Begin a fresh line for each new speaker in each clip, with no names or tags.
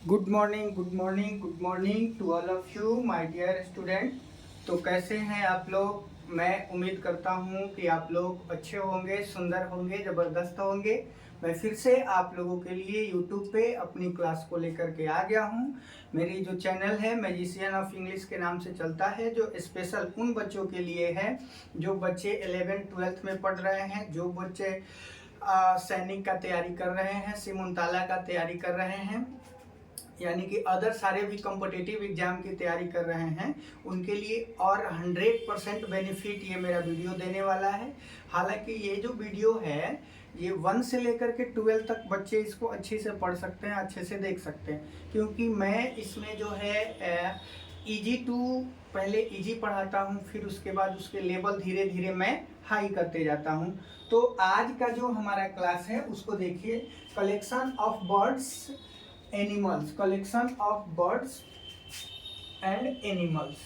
Good morning good morning good morning to all of you my dear student. तो कैसे हैं आप लोग। मैं उम्मीद करता हूं कि आप लोग अच्छे होंगे, सुंदर होंगे, ज़बरदस्त होंगे। मैं फिर से आप लोगों के लिए यूट्यूब पे अपनी क्लास को लेकर के आ गया हूं। मेरी जो चैनल है मैजिशियन ऑफ इंग्लिश के नाम से चलता है, जो स्पेशल उन बच्चों के लिए है जो बच्चे 11th-12th में पढ़ रहे हैं, जो बच्चे सैनिक का तैयारी कर रहे हैं, सिमुलताला का तैयारी कर रहे हैं, यानी कि अदर सारे भी कॉम्पिटिटिव एग्जाम की तैयारी कर रहे हैं, उनके लिए और 100% बेनिफिट ये मेरा वीडियो देने वाला है। हालांकि ये जो वीडियो है ये 1 से लेकर के 12 तक बच्चे इसको अच्छे से पढ़ सकते हैं, अच्छे से देख सकते हैं, क्योंकि मैं इसमें जो है ईजी टू पहले ईजी पढ़ाता हूँ, फिर उसके बाद उसके लेवल धीरे धीरे मैं हाई करते जाता हूँ। तो आज का जो हमारा क्लास है उसको देखिए, collection of birds animals, collection of birds and animals,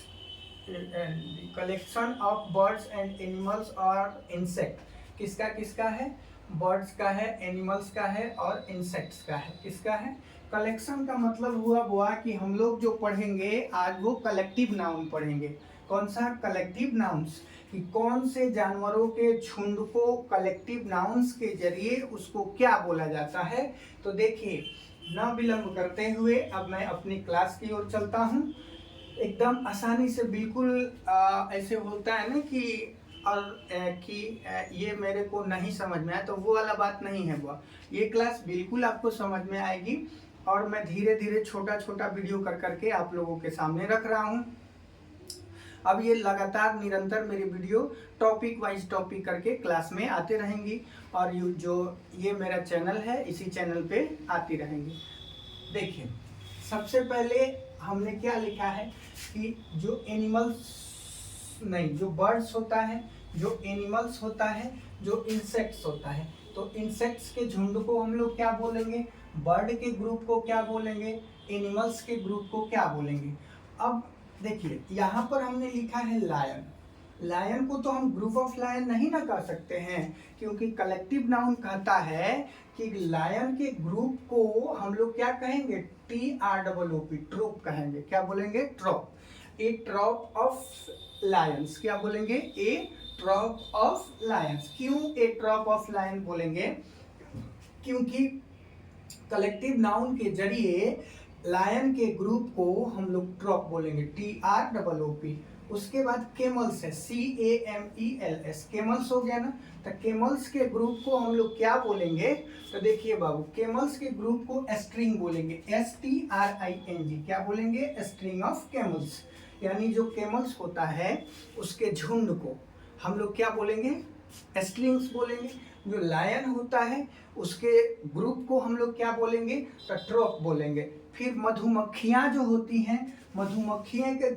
collection of birds and animals और इंसेक्ट। किसका किसका है? बर्ड्स का है, एनिमल्स का है और इंसेक्ट्स का है। किसका है? कलेक्शन का मतलब हुआ बुआ कि हम लोग जो पढ़ेंगे आज वो कलेक्टिव नाउन पढ़ेंगे। कौन सा? कलेक्टिव नाउन्स, कि कौन से जानवरों के झुंड को कलेक्टिव नाउन्स के जरिए उसको क्या बोला जाता है। तो देखिए, ना विलंब करते हुए अब मैं अपनी क्लास की ओर चलता हूँ। एकदम आसानी से, बिल्कुल ऐसे होता है ना कि ये मेरे को नहीं समझ में आया, तो वो वाला बात नहीं है। वो ये क्लास बिल्कुल आपको समझ में आएगी और मैं धीरे धीरे छोटा छोटा वीडियो कर करके आप लोगों के सामने रख रहा हूँ। अब ये लगातार निरंतर मेरी वीडियो टॉपिक वाइज टॉपिक करके क्लास में आते रहेंगी और ये मेरा चैनल है, इसी चैनल पे आती रहेंगी। देखिए, सबसे पहले हमने क्या लिखा है कि जो बर्ड्स होता है, जो एनिमल्स होता है, जो इंसेक्ट्स होता है, तो इंसेक्ट्स के झुंड को हम लोग क्या बोलेंगे, बर्ड के ग्रुप को क्या बोलेंगे, एनिमल्स के ग्रुप को क्या बोलेंगे। अब देखिए, यहाँ पर हमने लिखा है लायन। लायन को तो हम ग्रुप ऑफ लायन नहीं ना कह सकते हैं, क्योंकि कलेक्टिव नाउन कहता है कि लायन के ग्रुप को हम लोग क्या कहेंगे, TROOP, ट्रूप कहेंगे। क्या बोलेंगे? ट्रॉप। ए ट्रॉप ऑफ लायंस। क्या बोलेंगे? ए ट्रॉप ऑफ लायंस। क्यों ए ट्रॉप ऑफ लायन बोलेंगे? क्योंकि कलेक्टिव नाउन के जरिए लायन के ग्रुप को हम लोग ट्रॉप बोलेंगे, TROOP। उसके बाद केमल्स है, CAMELS, केमल्स हो गया ना। तो केमल्स के ग्रुप को हम लोग क्या बोलेंगे? तो देखिए बाबू, केमल्स के ग्रुप को स्ट्रिंग बोलेंगे, STRING। क्या बोलेंगे? String of camels. यानी जो केमल्स होता है उसके झुंड को हम लोग क्या बोलेंगे? स्ट्रिंग्स बोलेंगे। जो लायन होता है उसके ग्रुप को हम लोग क्या बोलेंगे? तो ट्रॉप बोलेंगे। फिर मधुमक्खियां जो होती हैं, मधुमक्खियां के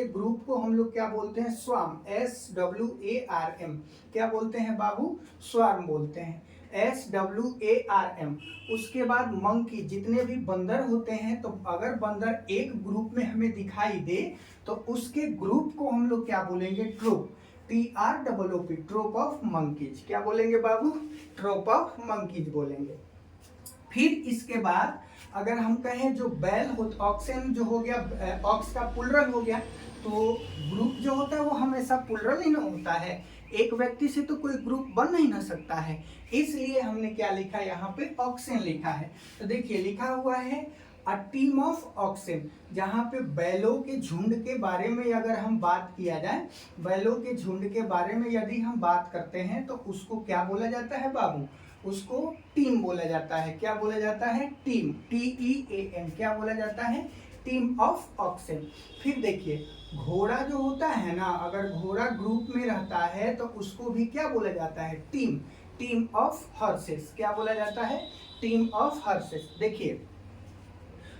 ग्रुप को हम लोग क्या बोलते हैं? Swarm, SWARM। क्या बोलते हैं बाबू? स्वार्म बोलते हैं, SWARM। उसके बाद मंकी, जितने भी बंदर होते हैं, तो अगर बंदर एक ग्रुप में हमें दिखाई दे तो उसके ग्रुप को हम लोग क्या बोलेंगे? Troop, TROOP, troop of monkeys. क्या बोलेंगे बाबू? ट्रूप ऑफ मंकीज बोलेंगे। फिर इसके बाद अगर हम कहें जो बैल हो, ऑक्सन जो हो गया, ऑक्स का प्लुरल हो गया, तो ग्रुप जो होता है वो हमेशा प्लुरल ही ना होता है। एक व्यक्ति से तो कोई ग्रुप बन नहीं ना सकता है, इसलिए हमने क्या लिखा, यहाँ पे ऑक्सन लिखा है। तो देखिए, लिखा हुआ है अ टीम ऑफ ऑक्सन। जहाँ पे बैलों के झुंड के बारे में अगर हम बात किया जाए, बैलों के झुंड के बारे में यदि हम बात करते हैं तो उसको क्या बोला जाता है बाबू? उसको टीम बोला जाता है। क्या बोला जाता है? Team, TEAM। क्या बोला जाता है? Team of oxen. फिर देखिए, घोड़ा जो होता है ना, अगर घोड़ा ग्रुप में रहता है तो उसको भी क्या बोला जाता है? Team of horses. क्या बोला जाता है? Team of horses. देखिए,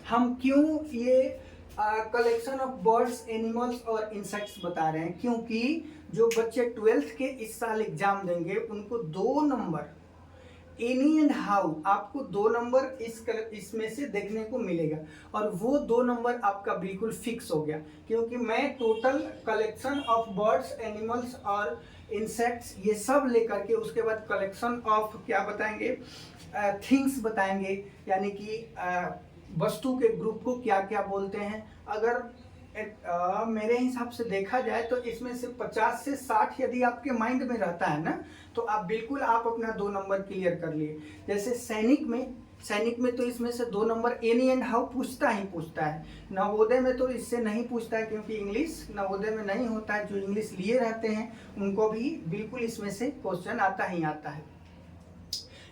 हम क्यों ये कलेक्शन ऑफ बर्ड्स, एनिमल्स और इंसेक्ट्स बता रहे हैं? क्योंकि जो बच्चे 12th के इस साल एग्जाम देंगे उनको 2 नंबर एनी एंड हाउ, आपको 2 नंबर इसमें से देखने को मिलेगा, और वो 2 नंबर आपका बिल्कुल फिक्स हो गया, क्योंकि मैं total collection of birds, animals और इंसेक्ट्स ये सब लेकर के उसके बाद कलेक्शन ऑफ क्या बताएंगे, थिंग्स बताएंगे, यानी कि वस्तु के ग्रुप को क्या क्या बोलते हैं। अगर मेरे हिसाब से देखा जाए तो इसमें से 50 से 60 यदि आपके माइंड में रहता है ना, तो आप बिल्कुल आप अपना 2 नंबर क्लियर कर लिए। जैसे सैनिक में तो इसमें से 2 नंबर एनी एंड हाउ पूछता ही पूछता है। नवोदय में तो इससे नहीं पूछता है, क्योंकि इंग्लिश नवोदय में नहीं होता है। जो इंग्लिश लिए रहते हैं उनको भी बिल्कुल इसमें से क्वेश्चन आता ही आता है।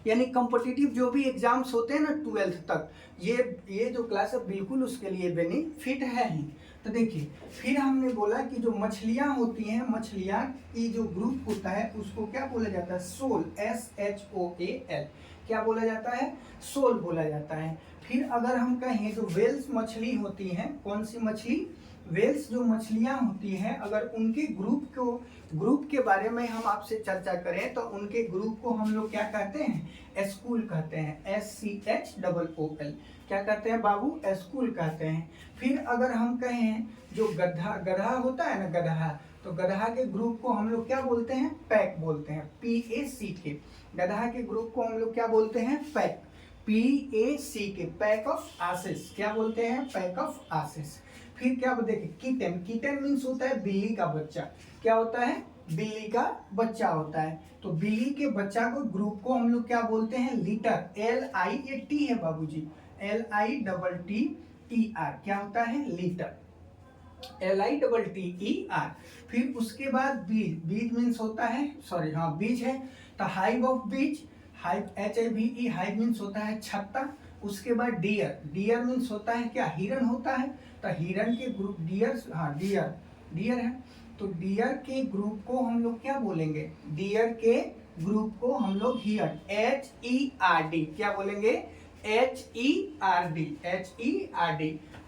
यानी कॉम्पिटिटिव जो भी एग्जाम्स होते हैं ना 12th तक, ये जो क्लास है बिल्कुल उसके लिए बेनिफिट है ही। तो देखिए, फिर हमने बोला कि जो मछलियां होती हैं, मछलियां की जो ग्रुप होता है उसको क्या बोला जाता है, सोल, SHOAL, क्या बोला जाता है, सोल बोला जाता है। फिर अगर हम कहें जो वेल्स मछली होती हैं, कौन सी मछली, वेल्स जो मछलियां होती हैं, अगर उनके ग्रुप के बारे में हम आपसे चर्चा करें तो उनके ग्रुप को हम लोग क्या कहते हैं, स्कूल कहते हैं, SCHOOL, क्या कहते हैं बाबू, स्कूल कहते हैं। फिर अगर हम कहें जो गधा होता है ना, गधा, तो गधा के ग्रुप को हम लोग क्या बोलते हैं, पैक बोलते हैं, PACK। गधा के ग्रुप को हम लोग क्या बोलते हैं, pack, PACK, pack of access, क्या बोलते हैं, पैक ऑफ आसेस। फिर क्या देखिए, कीटन मीन्स होता है बिल्ली का बच्चा, क्या होता है, बिल्ली का बच्चा होता है। तो बिल्ली के बच्चा को ग्रुप को हम लोग क्या बोलते हैं, लीटर, LIT है बाबूजी, LITTER, क्या होता है, लीटर, LITTER। फिर उसके बाद बीज मीन्स होता है, सॉरी हाँ बीज है, तो हाइव ऑफ बीज, हाइव, HIVE, हाइव मीन्स होता है छत्ता। उसके बाद डियर मीन्स होता है क्या, हिरन होता है। तो हिरन के ग्रुप, डियर, हाँ डियर है, तो डियर के ग्रुप को हम लोग क्या बोलेंगे, डियर के ग्रुप को हम लोग हिरन, HERD, क्या बोलेंगे, HERD।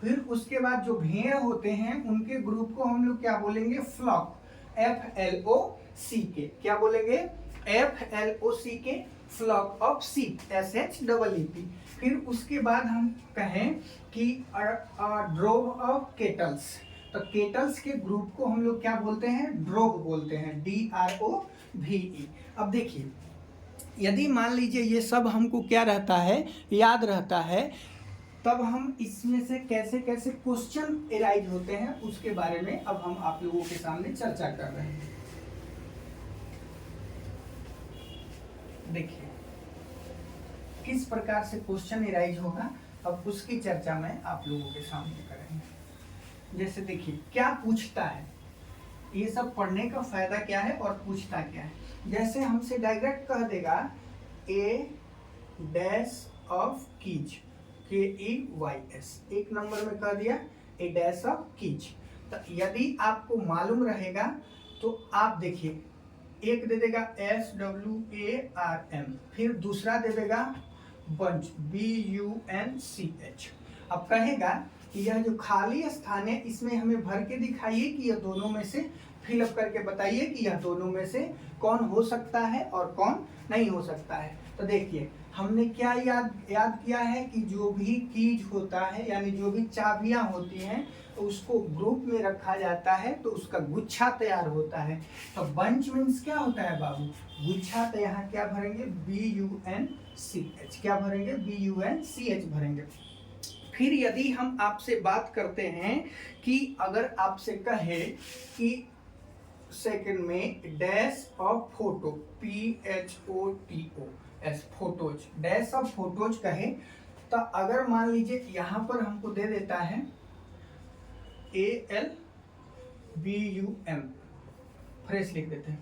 फिर उसके बाद जो भेड़ होते हैं उनके ग्रुप को हम लोग क्या बोलेंगे, फ्लॉक, FLOCK, क्या बोलेंगे, FLOCK, flock of sheep, SHEEP। फिर उसके बाद हम कहें कि ड्रोव ऑफ केटल्स, तो केटल्स के ग्रुप को हम लोग क्या बोलते हैं, ड्रोव बोलते हैं, DROVE। अब देखिए, यदि मान लीजिए ये सब हमको क्या रहता है, याद रहता है, तब हम इसमें से कैसे कैसे क्वेश्चन एराइज होते हैं उसके बारे में अब हम आप लोगों के सामने चर्चा कर रहे हैं। देखिए किस प्रकार से क्वेश्चन एराइज होगा, अब उसकी चर्चा में आप लोगों के सामने करेंगे। जैसे देखिए क्या पूछता है, ये सब पढ़ने का फायदा क्या है और पूछता क्या है। जैसे हमसे डायरेक्ट कह देगा ए डैश ऑफ कीज, KEYS, एक नंबर में कह दिया ए डैश ऑफ कीज। तो यदि आपको मालूम रहेगा तो आप देखिए, एक दे देगा SWARM, फिर दूसरा दे देगा बंच, BUNCH। अब कहेगा कि यह जो खाली स्थान है इसमें हमें भर के दिखाइए कि यह दोनों में से, फिलअप करके बताइए कि यह दोनों में से कौन हो सकता है और कौन नहीं हो सकता है। तो देखिए हमने क्या याद किया है कि जो भी कीज होता है, यानी जो भी चाबियां होती हैं, तो उसको ग्रुप में रखा जाता है तो उसका गुच्छा तैयार होता है। तो बंच मीन्स क्या होता है बाबू, गुच्छा। तो यहाँ क्या भरेंगे, BUNCH, क्या भरेंगे, BUNCH भरेंगे। फिर यदि हम आपसे बात करते हैं कि अगर आपसे कहे कि सेकंड में dash of photo, PHOTOS, photos, dash of photos कहे, तो अगर मान लीजिए यहाँ पर हमको दे देता है ALBUM, फ्रेश लिख देते हैं,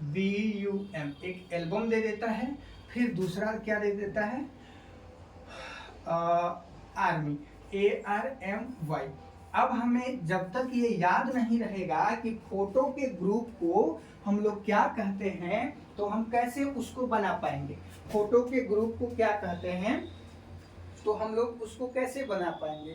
ALBUM, एक एल्बम दे देता है। फिर दूसरा क्या दे देता है, आर्मी, ARMY। अब हमें जब तक ये याद नहीं रहेगा कि फोटो के ग्रुप को हम लोग क्या कहते हैं, तो हम कैसे उसको बना पाएंगे, फोटो के ग्रुप को क्या कहते हैं, तो हम लोग उसको कैसे बना पाएंगे,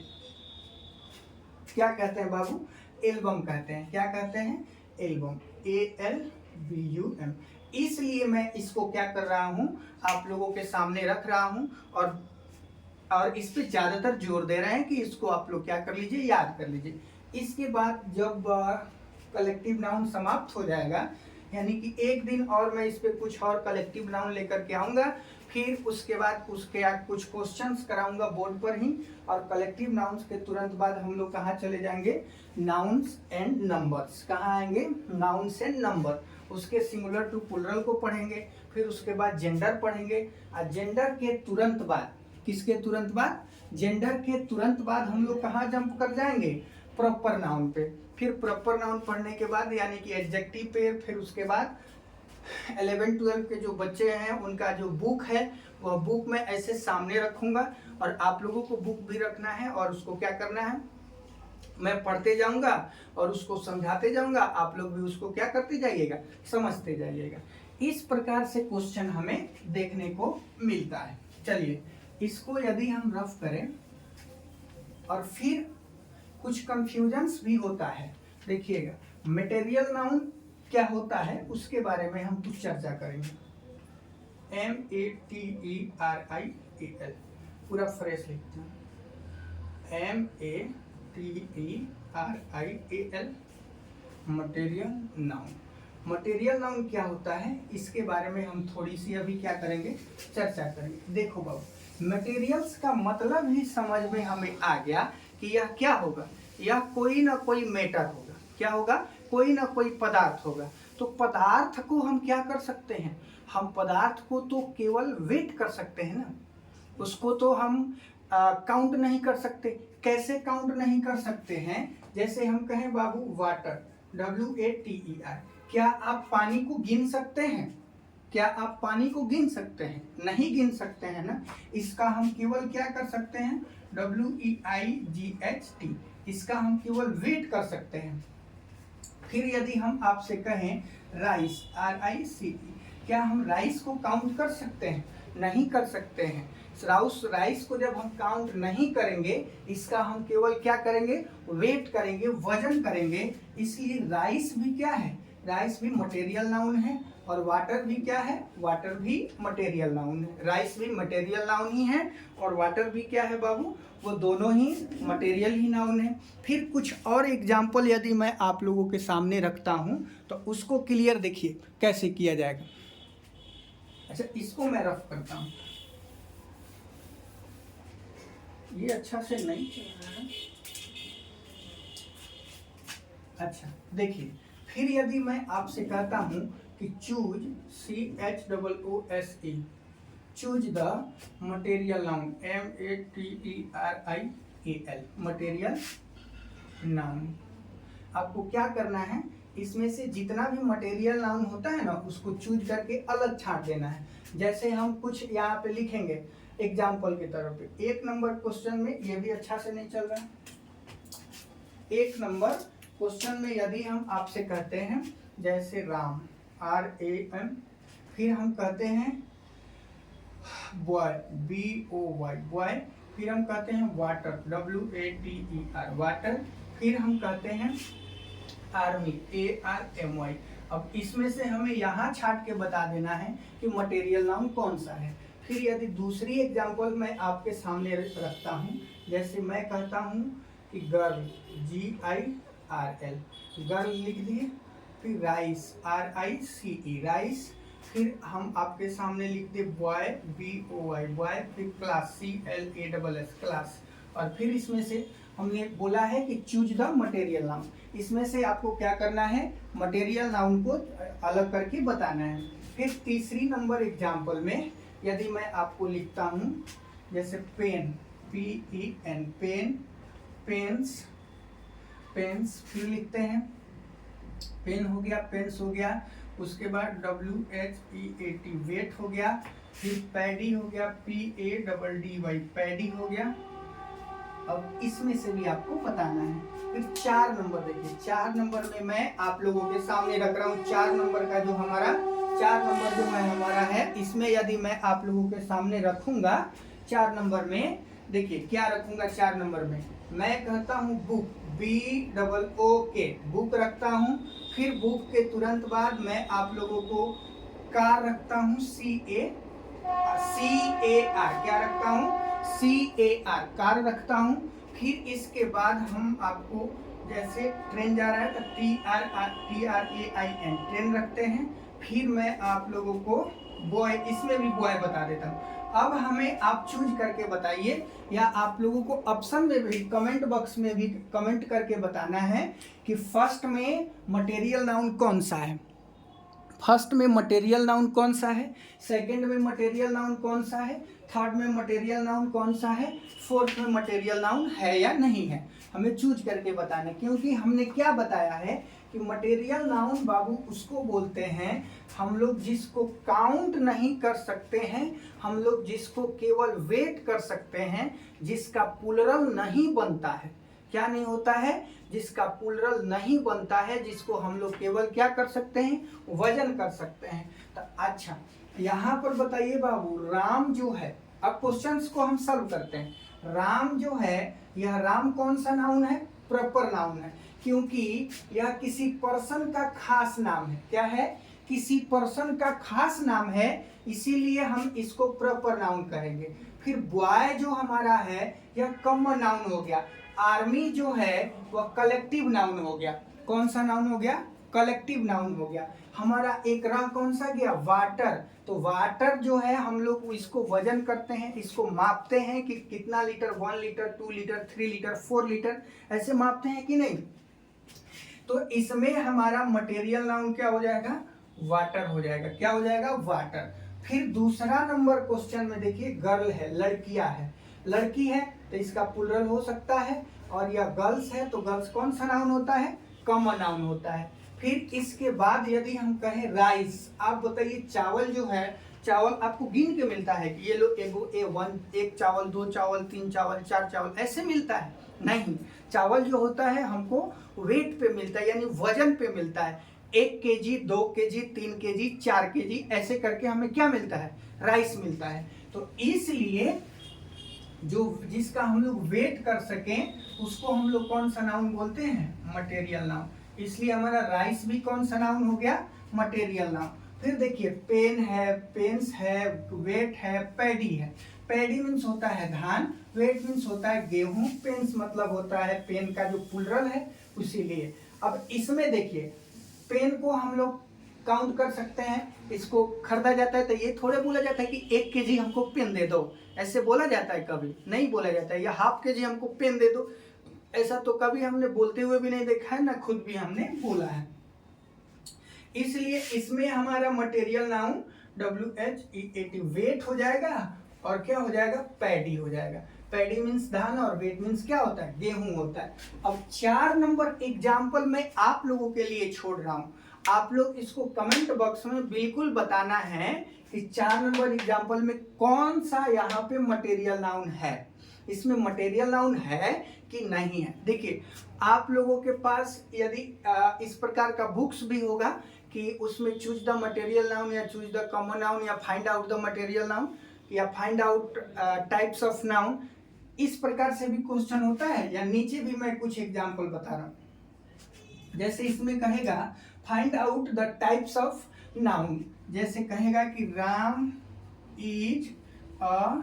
क्या कहते हैं बाबू, एल्बम कहते हैं, क्या कहते हैं, एल्बम, ALBUM। इसलिए मैं इसको क्या कर रहा हूं, आप लोगों के सामने रख रहा हूं और इस पे ज्यादातर जोर दे रहे हैं कि इसको आप लोग क्या कर लीजिए, याद कर लीजिए। इसके बाद जब कलेक्टिव नाउन समाप्त हो जाएगा, यानी कि एक दिन और मैं इस पे कुछ और कलेक्टिव नाउन लेकर के आऊंगा, फिर उसके बाद कुछ क्वेश्चंस कराऊंगा बोर्ड पर ही, और कलेक्टिव नाउन्स के तुरंत बाद हम लोग कहाँ चले जाएंगे, नाउन्स एंड नंबर्स। कहाँ आएंगे, नाउन्स एंड नंबर। उसके सिंगुलर टू प्लुरल को पढ़ेंगे, फिर उसके बाद जेंडर पढ़ेंगे, और जेंडर के तुरंत बाद, किसके तुरंत बाद, जेंडर के तुरंत बाद हम लोग कहाँ जंप कर जाएंगे, प्रॉपर नाउन पे। फिर प्रॉपर नाउन पढ़ने के बाद यानी कि एडजेक्टिव पे, फिर उसके बाद 11-12 के जो बच्चे हैं उनका जो बुक है वह बुक मैं ऐसे सामने रखूंगा, और आप लोगों को बुक भी रखना है, और उसको क्या करना है, मैं पढ़ते जाऊंगा और उसको समझाते जाऊंगा, आप लोग भी उसको क्या करते जाइएगा, समझते जाइएगा। इस प्रकार से क्वेश्चन हमें देखने को मिलता है। चलिए इसको यदि हम रफ करें, और फिर कुछ कंफ्यूजन्स भी होता है। देखिएगा मटेरियल नाउन क्या होता है उसके बारे में हम कुछ चर्चा करेंगे। METERIAL, पूरा फ्रेश लिखते हैं, METERIAL, material noun. Material noun क्या होता है इसके बारे में हम थोड़ी सी अभी क्या करेंगे, चर्चा करेंगे। देखो बाबू, मटेरियल्स का मतलब ही समझ में हमें आ गया कि यह क्या होगा, यह कोई ना कोई मैटर होगा। क्या होगा, कोई ना कोई पदार्थ होगा। तो पदार्थ को हम क्या कर सकते हैं, हम पदार्थ को तो केवल वेट कर सकते हैं ना, उसको तो हम काउंट नहीं कर सकते। कैसे काउंट नहीं कर सकते हैं, जैसे हम कहें बाबू वाटर, WATER, क्या आप पानी को गिन सकते हैं, क्या आप पानी को गिन सकते हैं, नहीं गिन सकते हैं ना। इसका हम केवल क्या कर सकते हैं, WEIGHT, इसका हम केवल वेट कर सकते हैं। फिर यदि हम आपसे कहें राइस, RICE, क्या हम राइस को काउंट कर सकते हैं, नहीं कर सकते हैं। राइस को जब हम काउंट नहीं करेंगे, इसका हम केवल क्या करेंगे, वेट करेंगे, वजन करेंगे। इसलिए राइस भी क्या है, राइस भी मटेरियल नाउन है, और वाटर भी क्या है, वाटर भी मटेरियल नाउन है। राइस भी मटेरियल नाउन ही है, और वाटर भी क्या है बाबू, वो दोनों ही मटेरियल ही नाउन है। फिर कुछ और एग्जाम्पल यदि मैं आप लोगों के सामने रखता हूँ तो उसको क्लियर देखिए कैसे किया जाएगा। अच्छा इसको मैं रफ करता हूँ, ये अच्छा से नहीं चल रहा है। अच्छा देखिए, फिर यदि मैं आपसे कहता हूं कि choose, CHOOSE, choose the material noun, MATERIAL, material noun. आपको क्या करना है, इसमें से जितना भी मटेरियल नाउन होता है ना उसको चूज करके अलग छांट देना है। जैसे हम कुछ यहाँ पे लिखेंगे एग्जाम्पल की तरफ पे, 1 नंबर क्वेश्चन में, ये भी अच्छा से नहीं चल रहा, 1 नंबर क्वेश्चन में यदि हम आपसे कहते हैं जैसे राम, RAM, फिर हम कहते हैं बॉय, BOY, बॉय, फिर हम कहते हैं वाटर, WATER, वाटर, फिर हम कहते हैं आर्मी, ARMY। अब इसमें से हमें यहाँ छाट के बता देना है कि मटेरियल नाउन कौन सा है। फिर यदि दूसरी एग्जांपल मैं आपके सामने रखता हूँ, जैसे मैं कहता हूँ कि गर्ल, GIRL, गर्ल लिख दिए, फिर राइस, RICE, राइस, फिर हम आपके सामने लिख दे बॉय, BOY, बॉय, फिर क्लास, CLASS, क्लास। और फिर इसमें से हमने बोला है कि चूज द मटेरियल नाउन, इसमें से आपको क्या करना है, मटेरियल नाउन को अलग करके बताना है। फिर तीसरी नंबर एग्जाम्पल में यदि मैं आपको लिखता हूँ जैसे pen, PEN, pen, pens, pens, फिर लिखते हैं पेन हो गया, पेन्स हो गया, उसके बाद WHEAT, वेट हो गया, फिर पैडी हो गया, PADDY, पैडी हो गया। अब इसमें से भी आपको बताना है। फिर 4 नंबर देखिए, 4 नंबर में मैं आप लोगों के सामने रख रहा हूँ 4 नंबर का जो हमारा 4 नंबर जो मैं हमारा है, इसमें यदि मैं आप लोगों के सामने रखूंगा 4 नंबर में, देखिए क्या रखूंगा 4 नंबर में, मैं कहता हूँ बुक, BOOK, बुक रखता हूँ। फिर बुक के तुरंत बाद मैं आप लोगों को कार रखता हूँ, CAR, क्या रखता हूँ, CAR, कार रखता हूँ। फिर इसके बाद हम आपको जैसे ट्रेन जा रहा है तो TRAIN, ट्रेन रखते हैं। फिर मैं आप लोगों को बॉय, इसमें भी बॉय बता देता हूँ। अब हमें आप चूज करके बताइए, या आप लोगों को ऑप्शन में भी, कमेंट बॉक्स में भी कमेंट करके बताना है कि फर्स्ट में मटेरियल नाउन कौन सा है, फर्स्ट में मटेरियल नाउन कौन सा है, सेकंड में मटेरियल नाउन कौन सा है, थर्ड में मटेरियल नाउन कौन सा है, फोर्थ में मटेरियल नाउन है या नहीं है। हमें चूज करके बताना, क्योंकि हमने क्या बताया है कि मटेरियल नाउन बाबू उसको बोलते हैं हम लोग जिसको काउंट नहीं कर सकते हैं, हम लोग जिसको केवल वेट कर सकते हैं, जिसका प्लूरल नहीं बनता है। क्या नहीं होता है? जिसका प्लूरल नहीं बनता है, जिसको हम लोग केवल क्या कर सकते हैं, वजन कर सकते हैं। तो अच्छा यहाँ पर बताइए बाबू, राम जो है, अब क्वेश्चंस को हम सॉल्व करते हैं। राम जो है, यह राम कौन सा नाउन है? प्रॉपर नाउन है, क्योंकि यह किसी पर्सन का खास नाम है। क्या है? किसी पर्सन का खास नाम है, इसीलिए हम इसको प्रॉपर नाउन कहेंगे। फिर बॉय जो हमारा है, यह कॉमन नाउन हो गया। आर्मी जो है वह कलेक्टिव नाउन हो गया। कौन सा नाउन हो गया? कलेक्टिव नाउन हो गया। हमारा एक रहा कौन सा गया? वाटर। तो वाटर जो है हम लोग इसको वजन करते हैं, इसको मापते हैं कि कितना litre, 1 litre, 2 litre, 3 litre, 4 litre, ऐसे मापते हैं कि नहीं। तो इसमें हमारा मटेरियल नाउन क्या हो जाएगा? वाटर हो जाएगा। क्या हो जाएगा? वाटर। फिर दूसरा नंबर क्वेश्चन में देखिए, गर्ल है, लड़कियां है, लड़की है तो इसका प्लूरल हो सकता है, और यह गर्ल्स है तो गर्ल्स कौन सा नाउन होता है? कॉमन नाउन होता है। फिर इसके बाद यदि हम कहें राइस, आप बताइए चावल जो है, चावल आपको गिन के मिलता है कि ये लो एक चावल, 2 चावल, 3 चावल, 4 चावल, ऐसे मिलता है? नहीं, चावल जो होता है हमको वेट पे मिलता है, यानी वजन पे मिलता है। 1 केजी, 2 केजी, 3 केजी, 4 केजी, ऐसे करके हमें क्या मिलता है? राइस मिलता है। तो इसलिए जो जिसका हम लोग वेट कर सकें उसको हम लोग कौन सा नाउन बोलते हैं? Material noun. इसलिए हमारा राइस भी कौन सा नाउन हो गया? Material noun. फिर देखिए, पेन है, पेन्स है, वेट है, पैडी है। पैडी मीन्स होता है धान, वेट मीन्स होता है गेहूं, पेन्स मतलब होता है पेन का जो प्लूरल है, इसीलिए। अब इसमें देखिए, पेन को हम लोग काउंट कर सकते हैं, इसको खरीदा जाता है तो ये थोड़े बोला जाता है कि 1 केजी हमको पेन दे दो, ऐसे बोला जाता है? कभी नहीं बोला जाता है। या ½ केजी हमको पेन दे दो, ऐसा तो कभी हमने बोलते हुए भी नहीं देखा है, ना खुद भी हमने बोला है। इसलिए इसमें हमारा मटेरियल नाउन WHEAT वेट हो जाएगा, और क्या हो जाएगा? पैडी हो जाएगा। पैडी मीन्स धान, और वेट मीन्स क्या होता है? गेहूं होता है। अब 4 नंबर एग्जाम्पल मैं आप लोगों के लिए छोड़ रहा हूं, आप लोग इसको कमेंट बॉक्स में बिल्कुल बताना है कि 4 नंबर एग्जाम्पल में कौन सा यहाँ पे मटेरियल नाउन है, इसमें मटेरियल नाउन है कि नहीं है। देखिए, आप लोगों के पास यदि इस प्रकार का बुक्स भी होगा कि उसमें चूज द मटेरियल नाउन, या चूज द कॉमन नाउन, या find out the material noun, या find out types of noun, इस प्रकार से भी क्वेश्चन होता है। या नीचे भी मैं कुछ एग्जाम्पल बता रहा हूं, जैसे इसमें कहेगा find out the types of noun, जैसे कहेगा कि Ram is a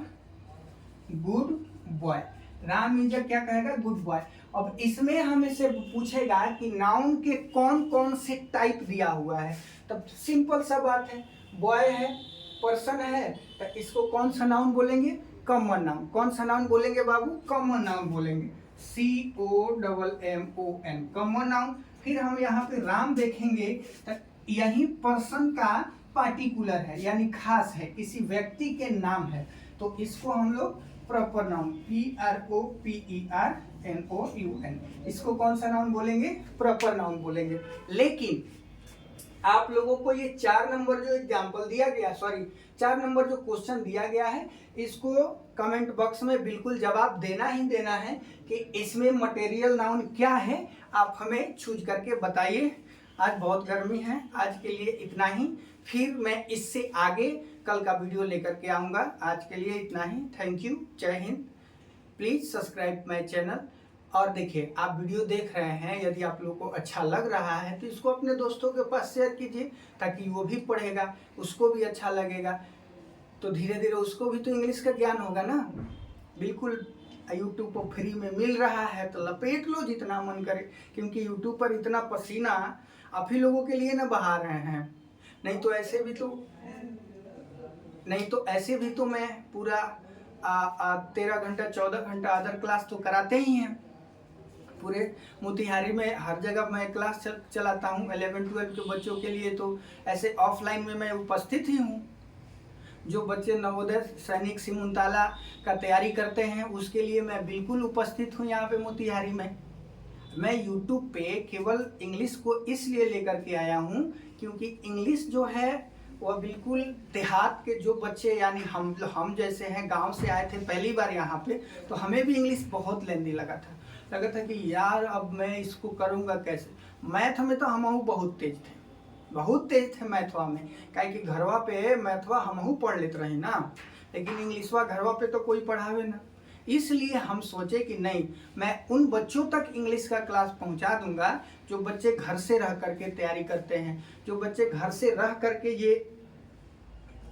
good boy. Ram is क्या कहेगा? Good boy. अब इसमें हमें से पूछेगा कि नाउन के कौन कौन से टाइप दिया हुआ है, तब सिंपल सा बात है, बॉय है, पर्सन है, तो इसको कौन सा नाउन बोलेंगे? Common noun. कौन सा नाउन बोलेंगे बाबू? कॉमन नाउन बोलेंगे, COMMON, कॉमन नाउन। फिर हम यहाँ पे राम देखेंगे तो यही पर्सन का पार्टिकुलर है, यानी खास है, किसी व्यक्ति के नाम है, तो इसको हम लोग प्रॉपर नाउन, PROPERNOUN, इसको कौन सा नाउन बोलेंगे? प्रॉपर नाउन बोलेंगे। लेकिन आप लोगों को ये 4 नंबर जो एग्जाम्पल दिया गया, 4 नंबर जो क्वेश्चन दिया गया है, इसको कमेंट बॉक्स में बिल्कुल जवाब देना ही देना है कि इसमें मटेरियल नाउन क्या है, आप हमें चूज करके बताइए। आज बहुत गर्मी है, आज के लिए इतना ही, फिर मैं इससे आगे कल का वीडियो लेकर के आऊँगा। आज के लिए इतना ही, थैंक यू, जय Hind. Please subscribe my channel. और देखिए, आप वीडियो देख रहे हैं, यदि आप लोग को अच्छा लग रहा है तो इसको अपने दोस्तों के पास शेयर कीजिए, ताकि वो भी पढ़ेगा, उसको भी अच्छा लगेगा, तो धीरे धीरे उसको भी तो इंग्लिश का ज्ञान होगा ना। बिल्कुल यूट्यूब पर फ्री में मिल रहा है तो लपेट लो जितना मन करे, क्योंकि यूट्यूब पर इतना पसीना आप ही लोगों के लिए ना बहा रहे हैं, नहीं तो ऐसे भी तो नहीं तो ऐसे भी तो मैं पूरा 13 घंटा 14 घंटा अदर क्लास तो कराते ही हैं। पूरे मोतिहारी में हर जगह मैं क्लास चलाता हूँ 11-12 के बच्चों के लिए, तो ऐसे ऑफलाइन में मैं उपस्थित ही हूँ। जो बच्चे नवोदय सैनिक सिमुलतला का तैयारी करते हैं उसके लिए मैं बिल्कुल उपस्थित हूँ यहाँ पे मोतिहारी में। मैं YouTube पे केवल इंग्लिश को इसलिए लेकर के आया हूँ क्योंकि इंग्लिश जो है वह बिल्कुल देहात के जो बच्चे, यानी हम जैसे हैं, गांव से आए थे पहली बार यहाँ पे, तो हमें भी इंग्लिश बहुत लेंदी लगा था कि यार अब मैं इसको करूँगा कैसे। मैथ में तो हम बहुत तेज थे मैथवा में, काहे कि घरवा पे मैथवा हमहू पढ़ लेते रहे ना, लेकिन इंग्लिशवा घरवा पे तो कोई पढ़ावे ना। इसलिए हम सोचे कि नहीं, मैं उन बच्चों तक इंग्लिश का क्लास पहुंचा दूंगा जो बच्चे घर से रह करके तैयारी करते हैं, जो बच्चे घर से रह करके ये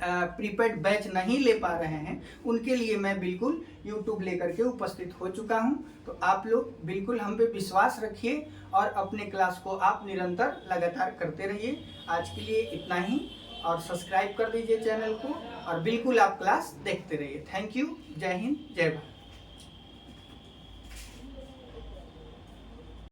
प्रीपेड बैच नहीं ले पा रहे हैं, उनके लिए मैं बिल्कुल YouTube लेकर के उपस्थित हो चुका हूं। तो आप लोग बिल्कुल हम पे विश्वास रखिए और अपने क्लास को आप निरंतर लगातार करते रहिए। आज के लिए इतना ही, और सब्सक्राइब कर दीजिए चैनल को और बिल्कुल आप क्लास देखते रहिए। Thank you. जय हिंद, जय भारत।